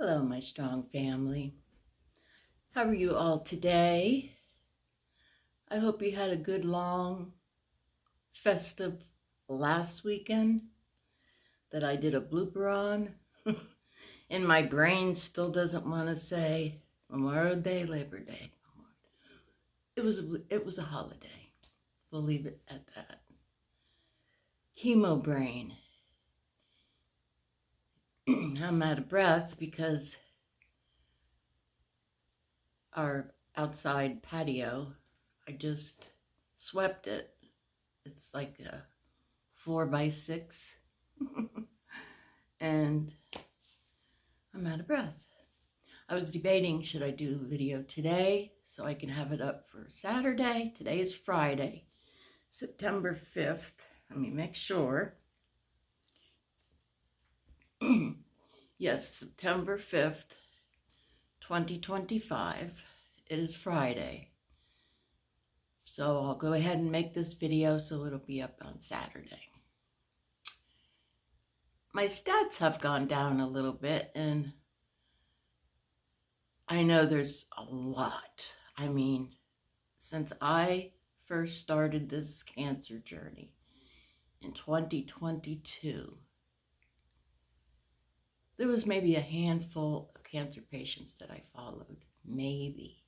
Hello, my strong family. How are you all today? I hope you had a good, long, festive last weekend that I did a blooper on. And my brain still doesn't want to say Memorial Day, Labor Day. It was a holiday. We'll leave it at that. Chemo brain. I'm out of breath because our outside patio, I just swept it. It's like a 4x6 and I'm out of breath. I was debating, should I do a video today so I can have it up for Saturday? Today is Friday, September 5th. Let me make sure. Yes, September 5th, 2025. It is Friday. So I'll go ahead and make this video so it'll be up on Saturday. My stats have gone down a little bit, and I know there's a lot. I mean, since I first started this cancer journey in 2022, there was maybe a handful of cancer patients that I followed, maybe.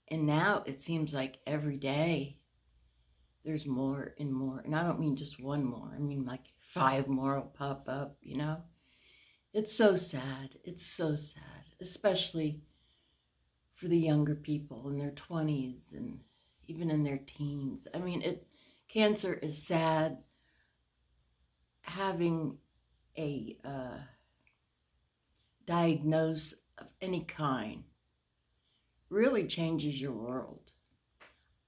And now it seems like every day there's more and more. And I don't mean just one more. I mean like 5 more will pop up, you know? It's so sad. It's so sad, especially for the younger people in their 20s and even in their teens. I mean, cancer is sad. Having a diagnosis of any kind really changes your world.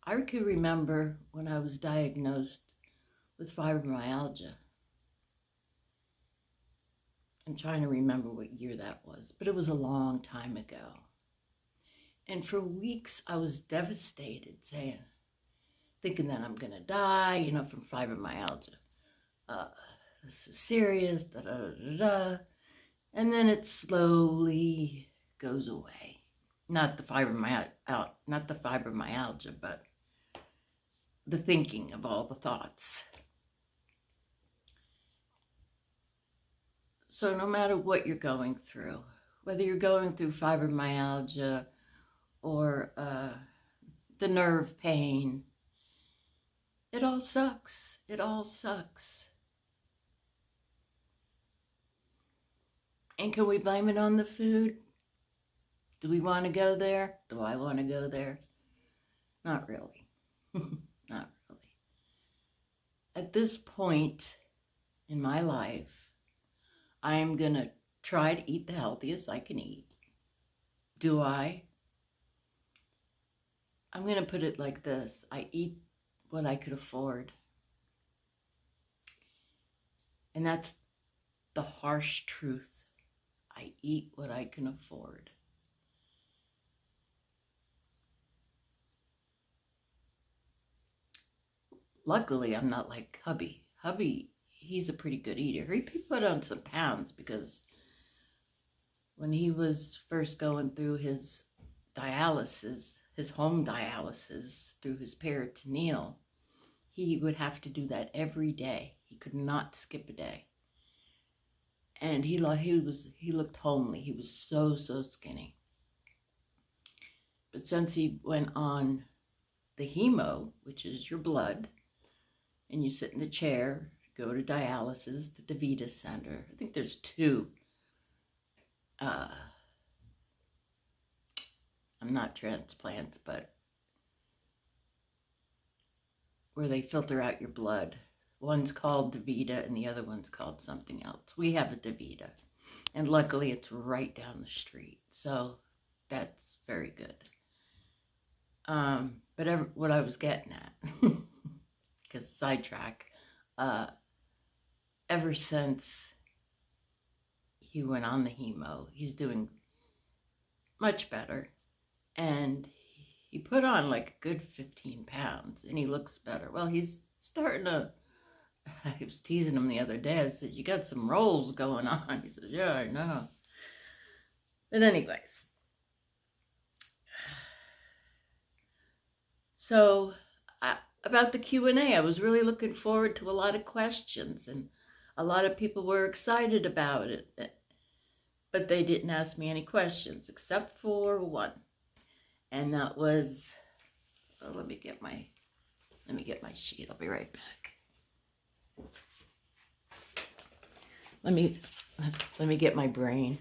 I can remember when I was diagnosed with fibromyalgia. I'm trying to remember what year that was, but it was a long time ago. And for weeks I was devastated, thinking that I'm gonna die, you know, from fibromyalgia. This is serious, da da da da. And then it slowly goes away. Not the fibromyalgia, but the thinking of all the thoughts. So no matter what you're going through, whether you're going through fibromyalgia or the nerve pain, it all sucks. It all sucks. And can we blame it on the food? Do we want to go there? Do I want to go there? Not really. Not really. At this point in my life, I am going to try to eat the healthiest I can eat. Do I? I'm going to put it like this. I eat what I could afford. And that's the harsh truth. I eat what I can afford. Luckily, I'm not like hubby. Hubby, he's a pretty good eater. He put on some pounds because when he was first going through his dialysis, his home dialysis through his peritoneal, he would have to do that every day. He could not skip a day. And he looked homely. He was so skinny. But since he went on the hemo, which is your blood, and you sit in the chair, go to dialysis, the DaVita Center. I think there's 2. I'm not transplants, but where they filter out your blood. One's called DaVita and the other one's called something else. We have a DaVita, and luckily it's right down the street, so that's very good. But what I was getting at, because sidetrack, ever since he went on the hemo, he's doing much better, and he put on like a good 15 pounds, and he looks better. Well, he's starting to, I was teasing him the other day. I said, you got some rolls going on. He said, yeah, I know. But anyways, so about the Q&A, I was really looking forward to a lot of questions, and a lot of people were excited about it, but they didn't ask me any questions except for one, and that was, oh, let me get my sheet. I'll be right back. Let me get my brain.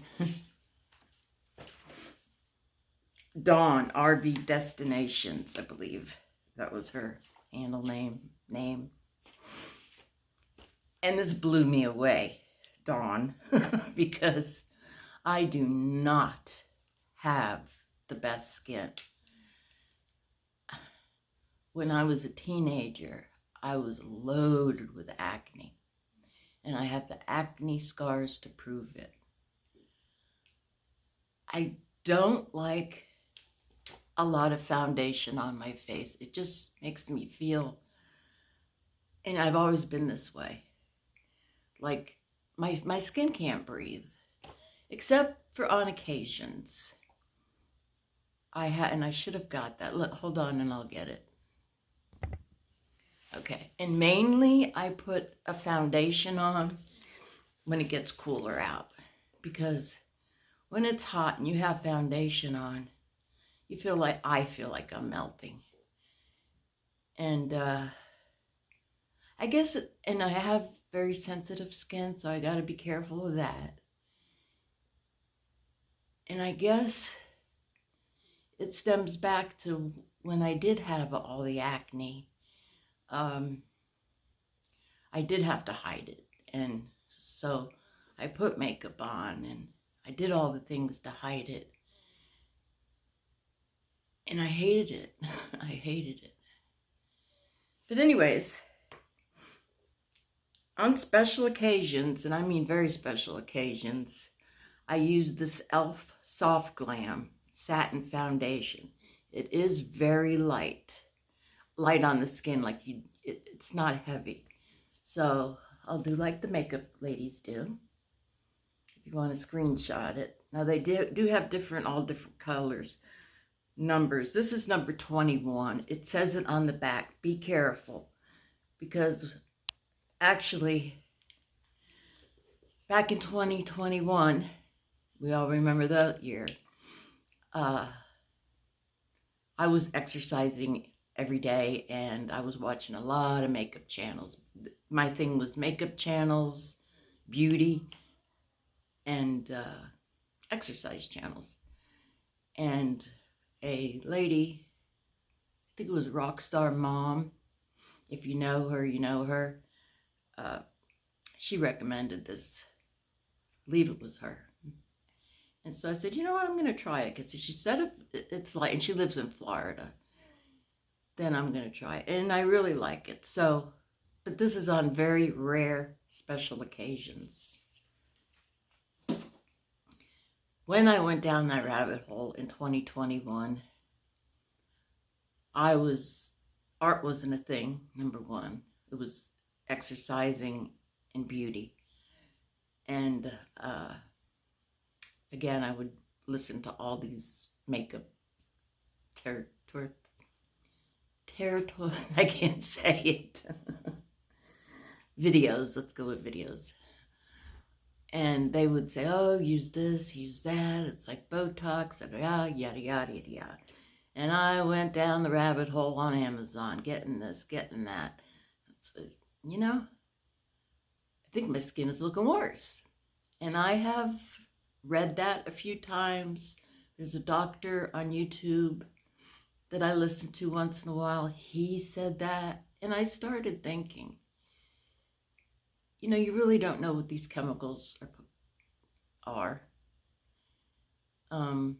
Dawn RV Destinations, I believe that was her handle name. And this blew me away, Dawn, because I do not have the best skin. When I was a teenager, I was loaded with acne, and I have the acne scars to prove it. I don't like a lot of foundation on my face. It just makes me feel, and I've always been this way, like my skin can't breathe, except for on occasions. And I should have got that. Hold on and I'll get it. Okay, and mainly I put a foundation on when it gets cooler out, because when it's hot and you have foundation on, I feel like I'm melting. And I guess, and I have very sensitive skin, so I got to be careful of that. And I guess it stems back to when I did have all the acne. I did have to hide it, and so I put makeup on, and I did all the things to hide it. And I hated it. I hated it. But anyways, on special occasions, and I mean very special occasions, I use this e.l.f. Soft Glam Satin Foundation. It is very light on the skin, like it's not heavy. So I'll do like the makeup ladies do. If you want to screenshot it. Now they do have all different colors. Numbers. This is number 21. It says it on the back. Be careful, because actually back in 2021, we all remember that year, I was exercising every day, and I was watching a lot of makeup channels. My thing was makeup channels, beauty, and exercise channels. And a lady, I think it was Rockstar Mom, if you know her, you know her, she recommended this. I believe it was her. And so I said, you know what, I'm going to try it, because she said it's like, and she lives in Florida, then I'm going to try it. And I really like it. So, but this is on very rare special occasions. When I went down that rabbit hole in 2021, art wasn't a thing, number one. It was exercising and beauty. And again, I would listen to all these makeup I can't say it. Videos, let's go with videos. And they would say, oh, use this, use that. It's like Botox, and yada, yada, yada, yada. And I went down the rabbit hole on Amazon, getting this, getting that. You know, I think my skin is looking worse. And I have read that a few times. There's a doctor on YouTube that I listen to once in a while. He said that. And I started thinking, you know, you really don't know what these chemicals are. And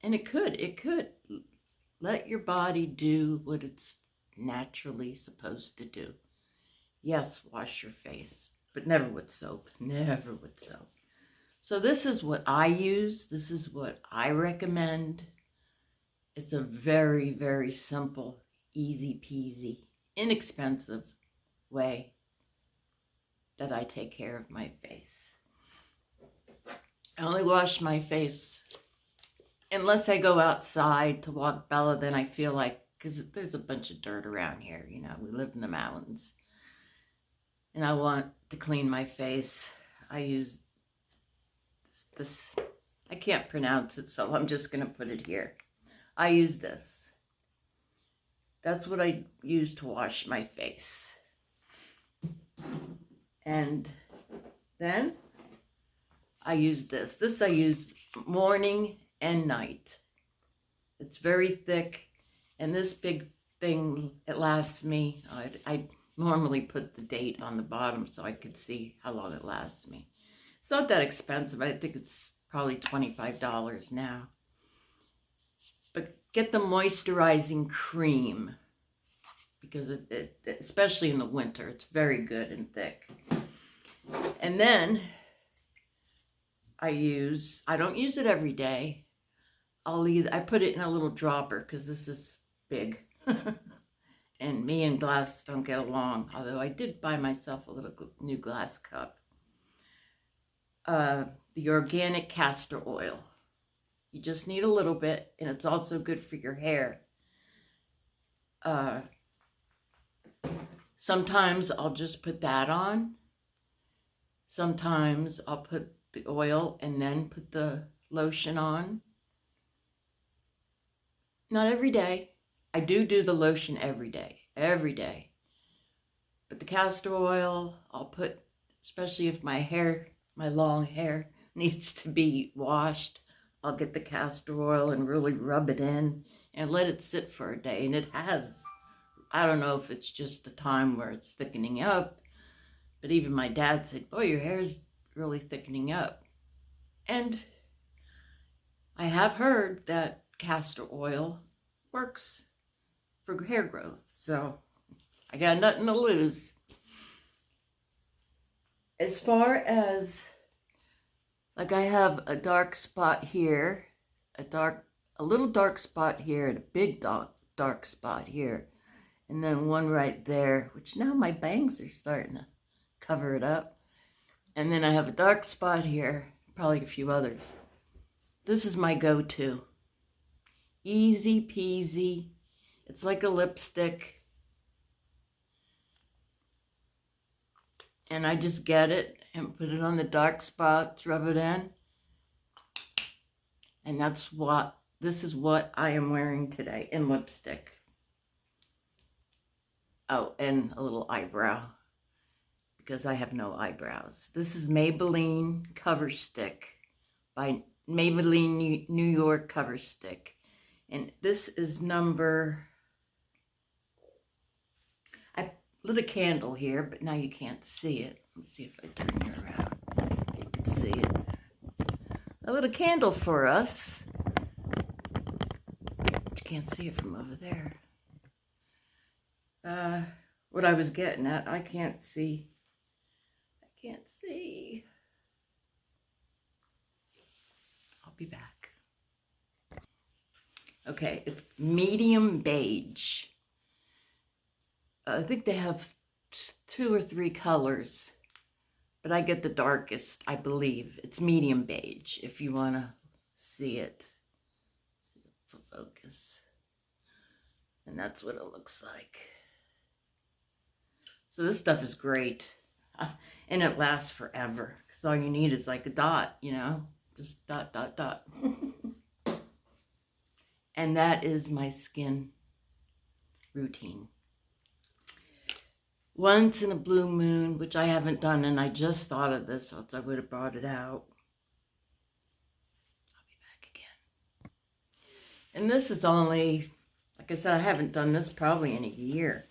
it could let your body do what it's naturally supposed to do. Yes, wash your face, but never with soap, never with soap. So this is what I use. This is what I recommend. It's a very, very simple, easy peasy, inexpensive way that I take care of my face. I only wash my face unless I go outside to walk Bella. Then I feel like, because there's a bunch of dirt around here, you know, we live in the mountains, and I want to clean my face. I use this, I can't pronounce it, so I'm just going to put it here. I use this. That's what I use to wash my face. And then I use this. This I use morning and night. It's very thick, and this big thing, it lasts me. I normally put the date on the bottom so I could see how long it lasts me. It's not that expensive. I think it's probably $25 now. But get the moisturizing cream, because it especially in the winter, it's very good and thick. And then I don't use it every day. I put it in a little dropper because this is big. And me and glass don't get along, although I did buy myself a little new glass cup. The organic castor oil. You just need a little bit, and it's also good for your hair. Sometimes I'll just put that on. Sometimes I'll put the oil and then put the lotion on. Not every day. I do the lotion every day. But the castor oil, I'll put, especially if my long hair needs to be washed, I'll get the castor oil and really rub it in and let it sit for a day. And it has, I don't know if it's just the time where it's thickening up, but even my dad said, boy, your hair's really thickening up. And I have heard that castor oil works for hair growth, so I got nothing to lose. As far as, like, I have a dark spot here, a little dark spot here, and a big dark spot here, and then one right there, which now my bangs are starting to cover it up. And then I have a dark spot here, probably a few others. This is my go-to. Easy peasy. It's like a lipstick. And I just get it and put it on the dark spots, rub it in. And this is what I am wearing today in lipstick. Oh, and a little eyebrow, because I have no eyebrows. This is Maybelline Cover Stick by Maybelline New York Cover Stick. And this is number, I lit a candle here, but now you can't see it. Let's see if I turn you around. You can see it. I lit a candle for us. But you can't see it from over there. What I was getting at, I can't see. I'll be back. Okay, it's medium beige. I think they have 2 or 3 colors, but I get the darkest, I believe. It's medium beige, if you want to see it. See it for focus. And that's what it looks like. So this stuff is great. And it lasts forever, because all you need is like a dot, you know? Just dot, dot, dot. And that is my skin routine. Once in a blue moon, which I haven't done, and I just thought of this, else I would have brought it out. I'll be back again. And this is only, like I said, I haven't done this probably in a year.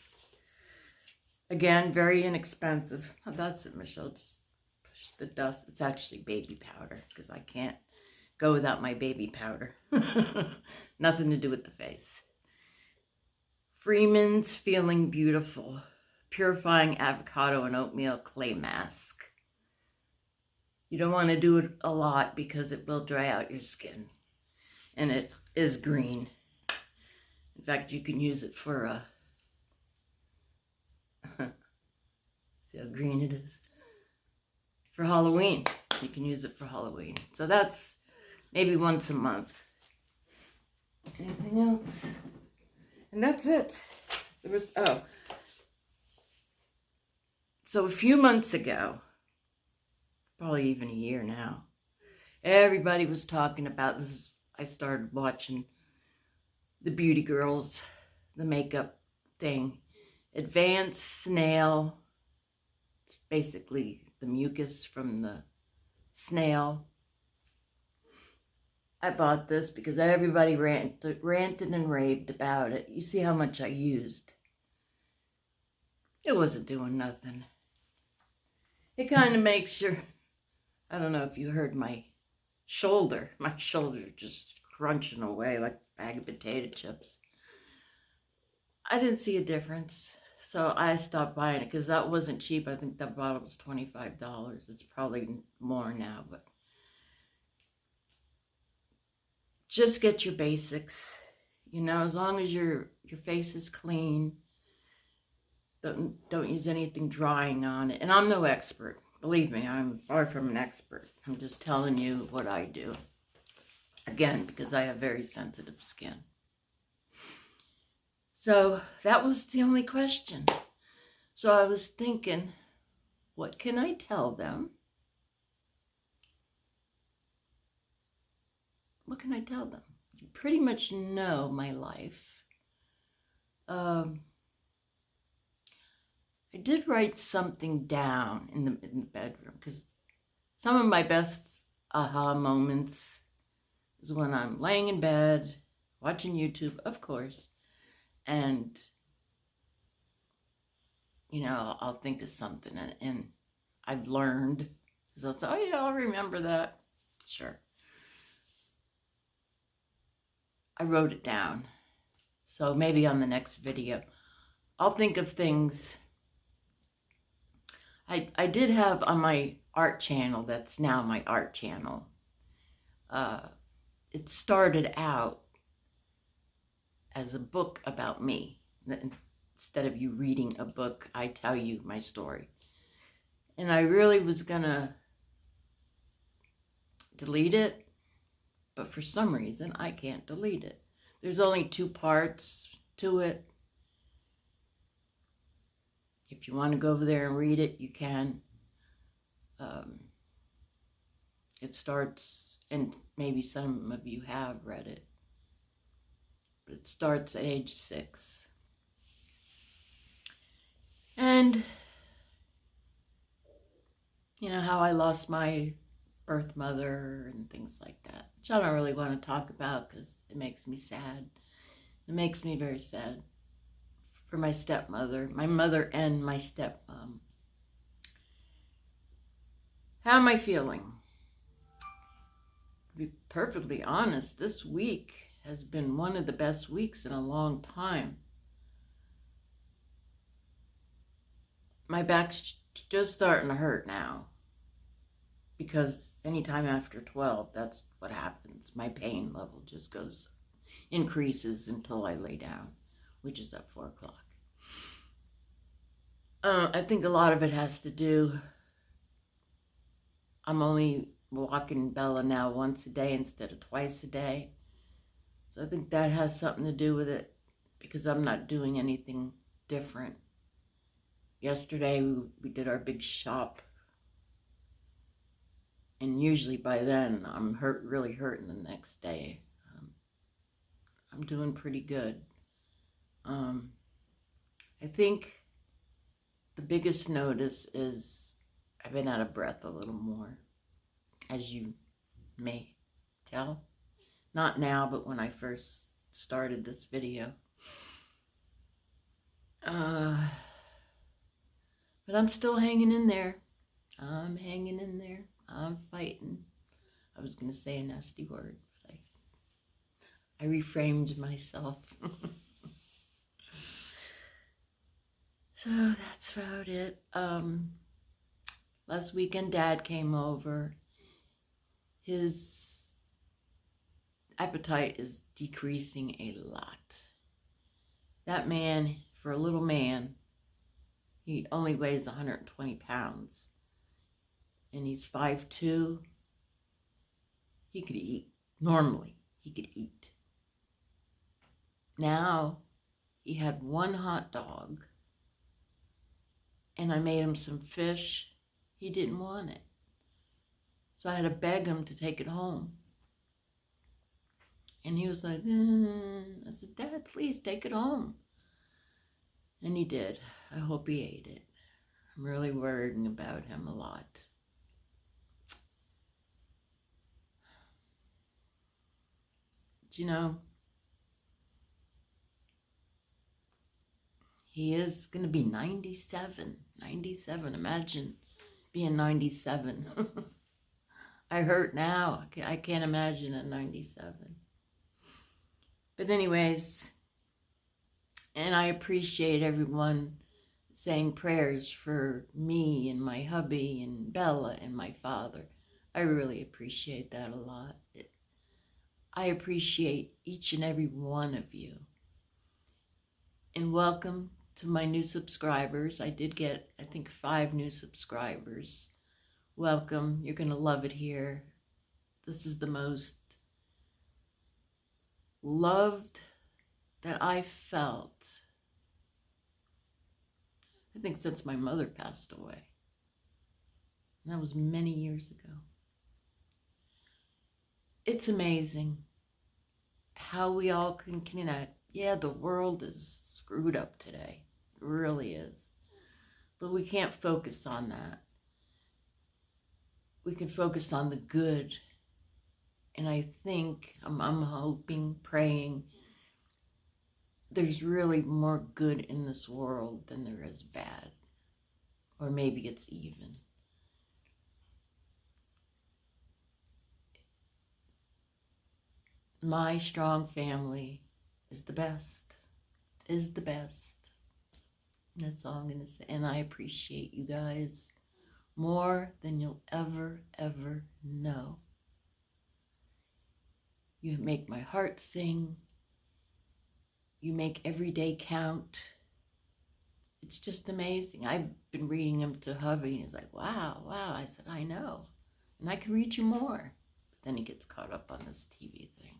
Again, very inexpensive. Oh, that's it, Michelle. Just push the dust. It's actually baby powder, because I can't go without my baby powder. Nothing to do with the face. Freeman's Feeling Beautiful Purifying Avocado and Oatmeal Clay Mask. You don't want to do it a lot because it will dry out your skin. And it is green. In fact, you can use it for a... See how green it is? For Halloween. You can use it for Halloween. So that's maybe once a month. Anything else? And that's it. There was, so a few months ago, probably even a year now, everybody was talking about this. I started watching the Beauty Girls, the makeup thing. Advanced Snail. It's basically the mucus from the snail. I bought this because everybody ranted and raved about it. You see how much I used. It wasn't doing nothing. It kind of makes your, I don't know if you heard my shoulder just crunching away like a bag of potato chips. I didn't see a difference, so I stopped buying it because that wasn't cheap. I think that bottle was $25. It's probably more now, but just get your basics. You know, as long as your face is clean. Don't use anything drying on it. And I'm no expert. Believe me, I'm far from an expert. I'm just telling you what I do. Again, because I have very sensitive skin. So that was the only question. So I was thinking, what can I tell them? What can I tell them? You pretty much know my life. I did write something down in the bedroom because some of my best aha moments is when I'm laying in bed, watching YouTube, of course, and, you know, I'll think of something and I've learned, so I'll say, oh yeah, I'll remember that. Sure. I wrote it down. So maybe on the next video, I'll think of things. I did have on my art channel, that's now my art channel, it started out as a book about me. Instead of you reading a book, I tell you my story. And I really was gonna delete it, but for some reason I can't delete it. There's only 2 parts to it. If you want to go over there and read it, you can. It starts, and maybe some of you have read it, but it starts at age 6. And, you know, how I lost my birth mother and things like that, which I don't really want to talk about because it makes me sad. It makes me very sad. For my stepmother, my mother and my stepmom. How am I feeling? To be perfectly honest, this week has been one of the best weeks in a long time. My back's just starting to hurt now because anytime after 12, that's what happens. My pain level just increases until I lay down, which is at 4 o'clock. I think a lot of it has to do, I'm only walking Bella now once a day instead of twice a day. So I think that has something to do with it because I'm not doing anything different. Yesterday we did our big shop. And usually by then I'm really hurting the next day. I'm doing pretty good. I think the biggest notice is I've been out of breath a little more, as you may tell. Not now, but when I first started this video. But I'm still hanging in there. I'm hanging in there. I'm fighting. I was going to say a nasty word, but I reframed myself. So that's about it. Last weekend, Dad came over. His appetite is decreasing a lot. That man, for a little man, he only weighs 120 pounds. and he's 5'2". He could eat. Normally, he could eat. Now, he had one hot dog, and I made him some fish. He didn't want it. So I had to beg him to take it home. And he was like, I said, Dad, please take it home. And he did. I hope he ate it. I'm really worrying about him a lot. But you know, he is going to be 97. 97. Imagine being 97. I hurt now. I can't imagine at 97. But anyways, and I appreciate everyone saying prayers for me and my hubby and Bella and my father. I really appreciate that a lot. I appreciate each and every one of you. And welcome to my new subscribers. I did get, I think, 5 new subscribers. Welcome. You're going to love it here. This is the most loved that I felt, I think, since my mother passed away. And that was many years ago. It's amazing how we all can connect. Yeah, the world is screwed up today. It really is. But we can't focus on that. We can focus on the good. And I think, I'm hoping, praying, there's really more good in this world than there is bad. Or maybe it's even. My strong family is the best. Is the best. That's all I'm going to say. And I appreciate you guys more than you'll ever know. You make my heart sing. You make every day count. It's just amazing. I've been reading them to hubby, and he's like, wow. I said, I know. And I can read you more. But then he gets caught up on this TV thing.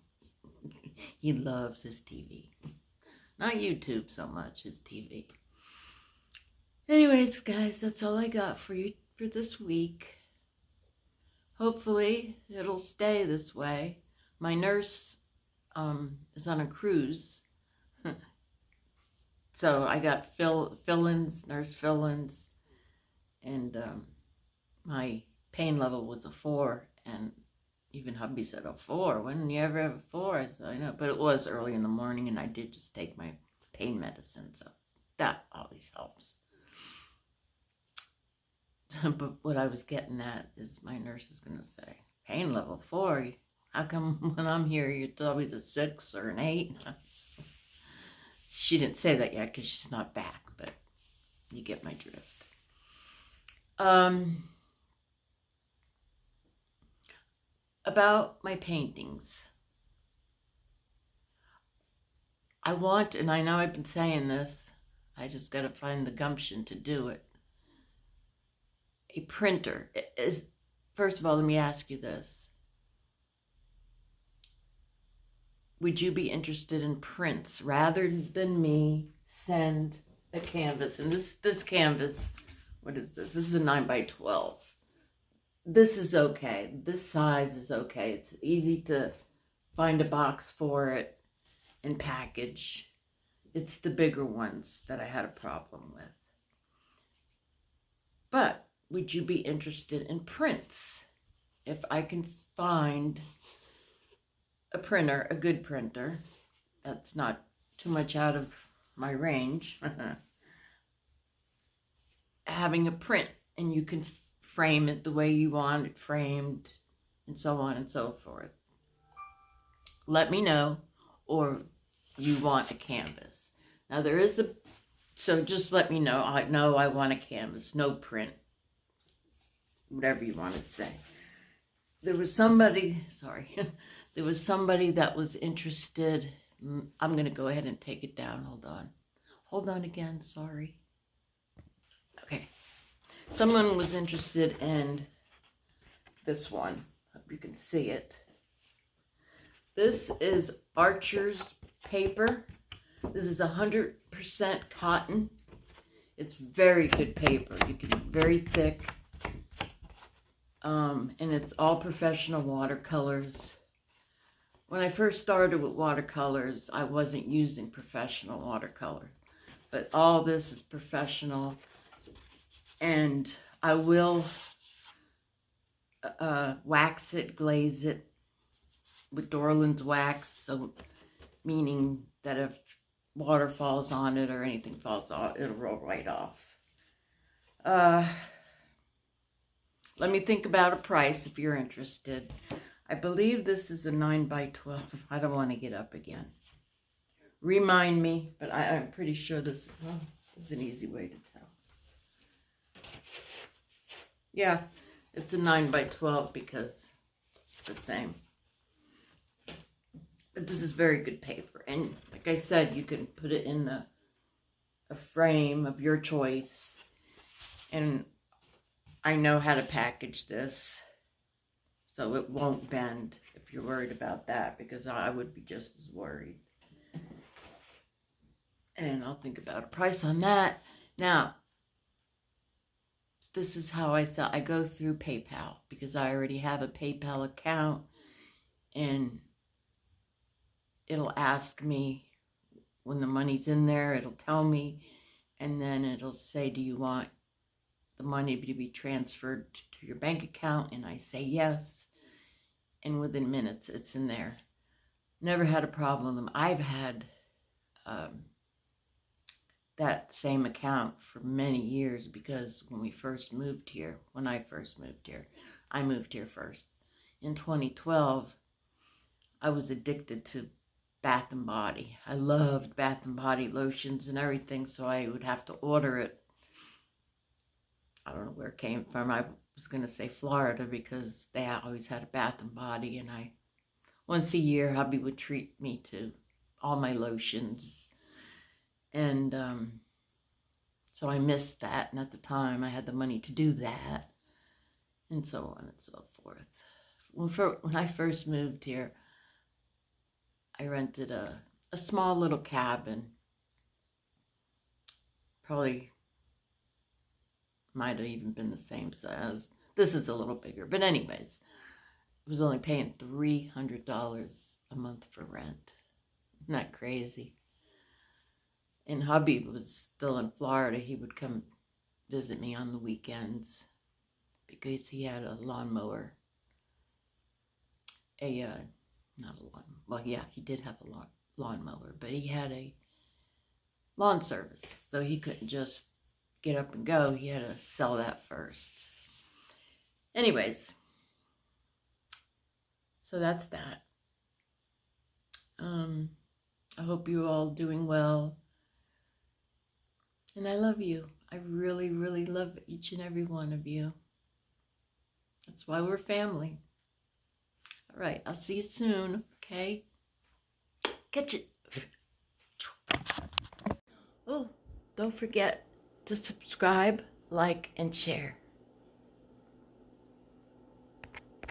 He loves his TV. Not YouTube so much, his TV. Anyways, guys, that's all I got for you for this week. Hopefully, it'll stay this way. My nurse is on a cruise. So I got fill-ins, nurse fill-ins, and my pain level was a 4, and even hubby said, a 4? When you ever have a 4? I said, I know, but it was early in the morning, and I did just take my pain medicine, so that always helps. But what I was getting at is my nurse is going to say, pain level 4? How come when I'm here, it's always a 6 or an 8? She didn't say that yet because she's not back, but you get my drift. About my paintings. I want, and I know I've been saying this, I just got to find the gumption to do it. A printer is, first of all, let me ask you this. Would you be interested in prints rather than me send a canvas? And this canvas, what is this? This is a 9x12. This is okay. This size is okay. It's easy to find a box for it and package. It's the bigger ones that I had a problem with. But would you be interested in prints? If I can find a printer, a good printer, that's not too much out of my range, having a print, and you can frame it the way you want it framed, and so on and so forth. Let me know, or you want a canvas. Now there is so just let me know. I know I want a canvas, no print, whatever you want to say. There was somebody, sorry, there was somebody that was interested. I'm going to go ahead and take it down. Hold on. Hold on again. Sorry. Okay. Someone was interested in this one. Hope you can see it. This is Archer's paper. This is 100% cotton. It's very good paper. You can very thick. And it's all professional watercolors. When I first started with watercolors, I wasn't using professional watercolor. But all this is professional. And I will wax it, glaze it with Dorland's wax, so meaning that if water falls on it or anything falls off, it'll roll right off. Let me think about a price if you're interested. I believe this is a 9x12. I don't want to get up again. Remind me, but I'm pretty sure this is an easy way to tell. Yeah, it's a 9x12 because it's the same. But this is very good paper. And like I said, you can put it in a frame of your choice. And I know how to package this so it won't bend if you're worried about that, because I would be just as worried. And I'll think about a price on that. Now, this is how I sell. I go through PayPal because I already have a PayPal account, and it'll ask me when the money's in there, it'll tell me, and then it'll say, do you want the money to be transferred to your bank account? And I say yes, and within minutes it's in there. Never had a problem with them. I've had that same account for many years, because when I first moved here, I moved here first. In 2012, I was addicted to Bath and Body. I loved Bath and Body lotions and everything, so I would have to order it. I don't know where it came from. I was going to say Florida, because they always had a Bath and Body, and once a year, hubby would treat me to all my lotions. And so I missed that, and at the time I had the money to do that, and so on and so forth. When I first moved here, I rented a small little cabin. Probably might have even been the same size. This is a little bigger, but anyways, I was only paying $300 a month for rent. Isn't that crazy? And hubby was still in Florida. He would come visit me on the weekends because he had a lawnmower. Not a lawn. Well, yeah, he did have a lawnmower, but he had a lawn service, so he couldn't just get up and go. He had to sell that first. Anyways, so that's that. I hope you're all doing well. And I love you. I really, really love each and every one of you. That's why we're family. All right, I'll see you soon, okay? Catch it. Oh, don't forget to subscribe, like, and share.